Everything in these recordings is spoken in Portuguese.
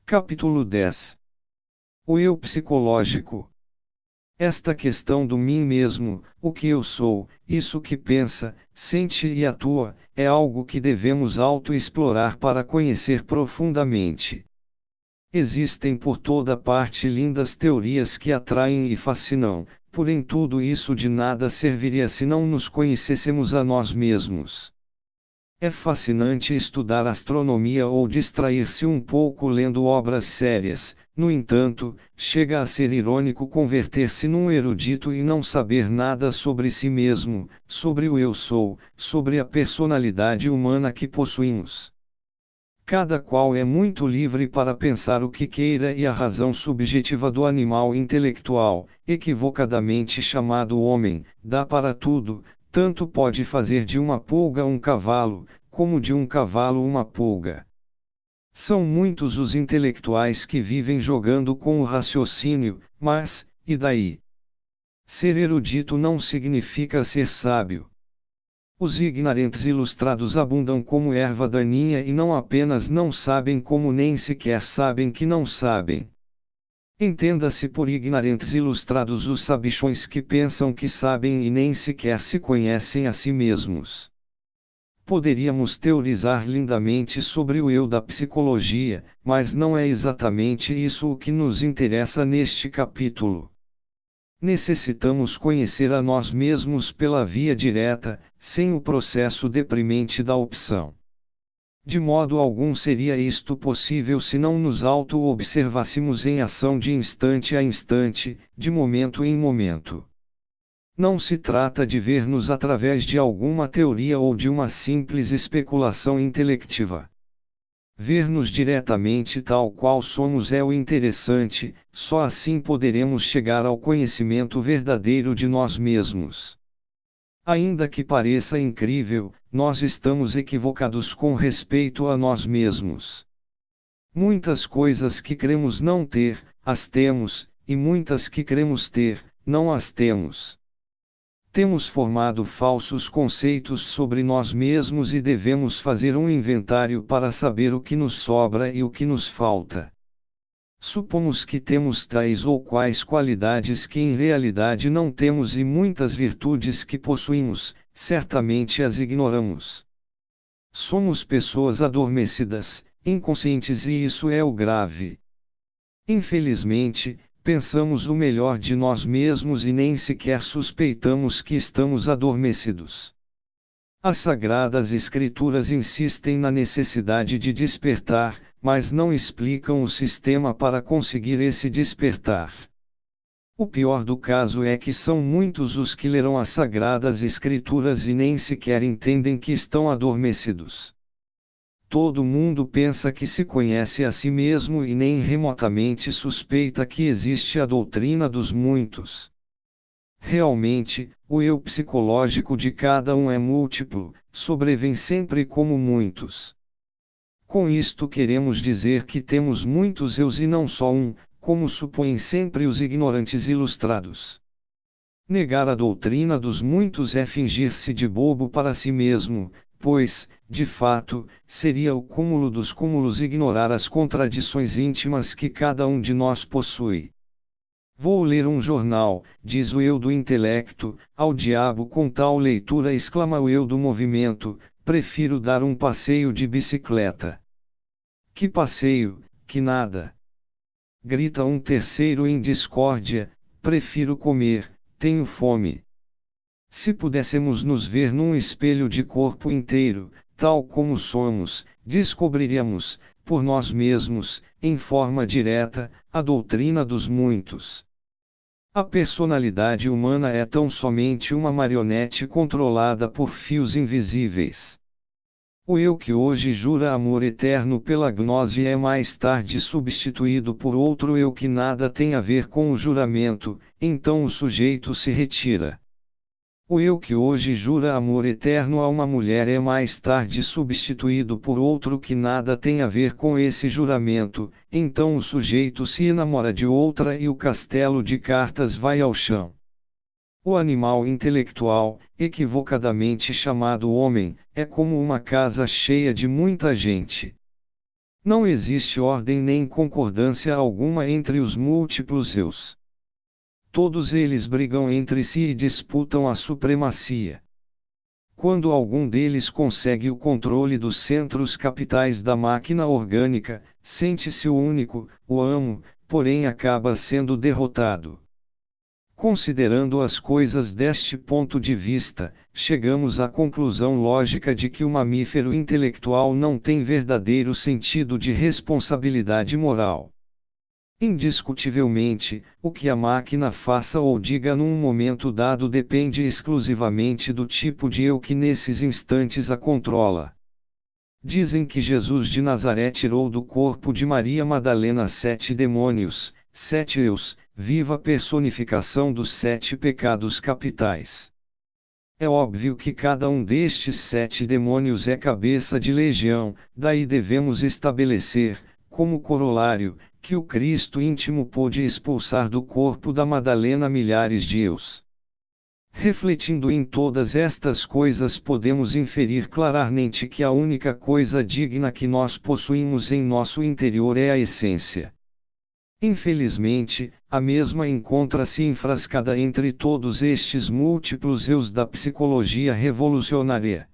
Capítulo 10. O eu psicológico. Esta questão do mim mesmo, o que eu sou, isso que pensa, sente e atua, é algo que devemos auto-explorar para conhecer profundamente. Existem por toda parte lindas teorias que atraem e fascinam, porém tudo isso de nada serviria se não nos conhecêssemos a nós mesmos. É fascinante estudar astronomia ou distrair-se um pouco lendo obras sérias, no entanto, chega a ser irônico converter-se num erudito e não saber nada sobre si mesmo, sobre o eu sou, sobre a personalidade humana que possuímos. Cada qual é muito livre para pensar o que queira e a razão subjetiva do animal intelectual, equivocadamente chamado homem, dá para tudo. Tanto pode fazer de uma pulga um cavalo, como de um cavalo uma pulga. São muitos os intelectuais que vivem jogando com o raciocínio, mas, e daí? Ser erudito não significa ser sábio. Os ignorantes ilustrados abundam como erva daninha e não apenas não sabem como nem sequer sabem que não sabem. Entenda-se por ignorantes ilustrados os sabichões que pensam que sabem e nem sequer se conhecem a si mesmos. Poderíamos teorizar lindamente sobre o eu da psicologia, mas não é exatamente isso o que nos interessa neste capítulo. Necessitamos conhecer a nós mesmos pela via direta, sem o processo deprimente da opção. De modo algum seria isto possível se não nos auto-observássemos em ação de instante a instante, de momento em momento. Não se trata de ver-nos através de alguma teoria ou de uma simples especulação intelectiva. Ver-nos diretamente tal qual somos é o interessante, só assim poderemos chegar ao conhecimento verdadeiro de nós mesmos. Ainda que pareça incrível, nós estamos equivocados com respeito a nós mesmos. Muitas coisas que cremos não ter, as temos, e muitas que cremos ter, não as temos. Temos formado falsos conceitos sobre nós mesmos e devemos fazer um inventário para saber o que nos sobra e o que nos falta. Supomos que temos tais ou quais qualidades que em realidade não temos e muitas virtudes que possuímos, certamente as ignoramos. Somos pessoas adormecidas, inconscientes e isso é o grave. Infelizmente, pensamos o melhor de nós mesmos e nem sequer suspeitamos que estamos adormecidos. As Sagradas Escrituras insistem na necessidade de despertar, mas não explicam o sistema para conseguir esse despertar. O pior do caso é que são muitos os que lerão as Sagradas Escrituras e nem sequer entendem que estão adormecidos. Todo mundo pensa que se conhece a si mesmo e nem remotamente suspeita que existe a doutrina dos muitos. Realmente, o eu psicológico de cada um é múltiplo, sobrevém sempre como muitos. Com isto queremos dizer que temos muitos eus e não só um, como supõem sempre os ignorantes ilustrados. Negar a doutrina dos muitos é fingir-se de bobo para si mesmo, pois, de fato, seria o cúmulo dos cúmulos ignorar as contradições íntimas que cada um de nós possui. Vou ler um jornal, diz o eu do intelecto, ao diabo com tal leitura exclama o eu do movimento, prefiro dar um passeio de bicicleta. Que passeio, que nada. Grita um terceiro em discórdia, prefiro comer, tenho fome. Se pudéssemos nos ver num espelho de corpo inteiro, tal como somos, descobriríamos, por nós mesmos, em forma direta, a doutrina dos muitos. A personalidade humana é tão somente uma marionete controlada por fios invisíveis. O eu que hoje jura amor eterno pela gnose é mais tarde substituído por outro eu que nada tem a ver com o juramento, então o sujeito se retira. O eu que hoje jura amor eterno a uma mulher é mais tarde substituído por outro que nada tem a ver com esse juramento, então o sujeito se enamora de outra e o castelo de cartas vai ao chão. O animal intelectual, equivocadamente chamado homem, é como uma casa cheia de muita gente. Não existe ordem nem concordância alguma entre os múltiplos eus. Todos eles brigam entre si e disputam a supremacia. Quando algum deles consegue o controle dos centros capitais da máquina orgânica, sente-se o único, o amo, porém acaba sendo derrotado. Considerando as coisas deste ponto de vista, chegamos à conclusão lógica de que o mamífero intelectual não tem verdadeiro sentido de responsabilidade moral. Indiscutivelmente, o que a máquina faça ou diga num momento dado depende exclusivamente do tipo de eu que nesses instantes a controla. Dizem que Jesus de Nazaré tirou do corpo de Maria Madalena 7 demônios, 7 eus, viva personificação dos 7 pecados capitais. É óbvio que cada um destes 7 demônios é cabeça de legião, daí devemos estabelecer, como corolário, que o Cristo íntimo pôde expulsar do corpo da Madalena milhares de eus. Refletindo em todas estas coisas, podemos inferir claramente que a única coisa digna que nós possuímos em nosso interior é a essência. Infelizmente, a mesma encontra-se enfrascada entre todos estes múltiplos eus da psicologia revolucionária.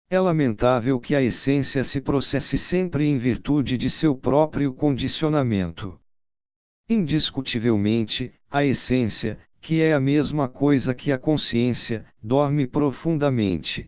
É lamentável que a essência se processe sempre em virtude de seu próprio condicionamento. Indiscutivelmente, a essência, que é a mesma coisa que a consciência, dorme profundamente.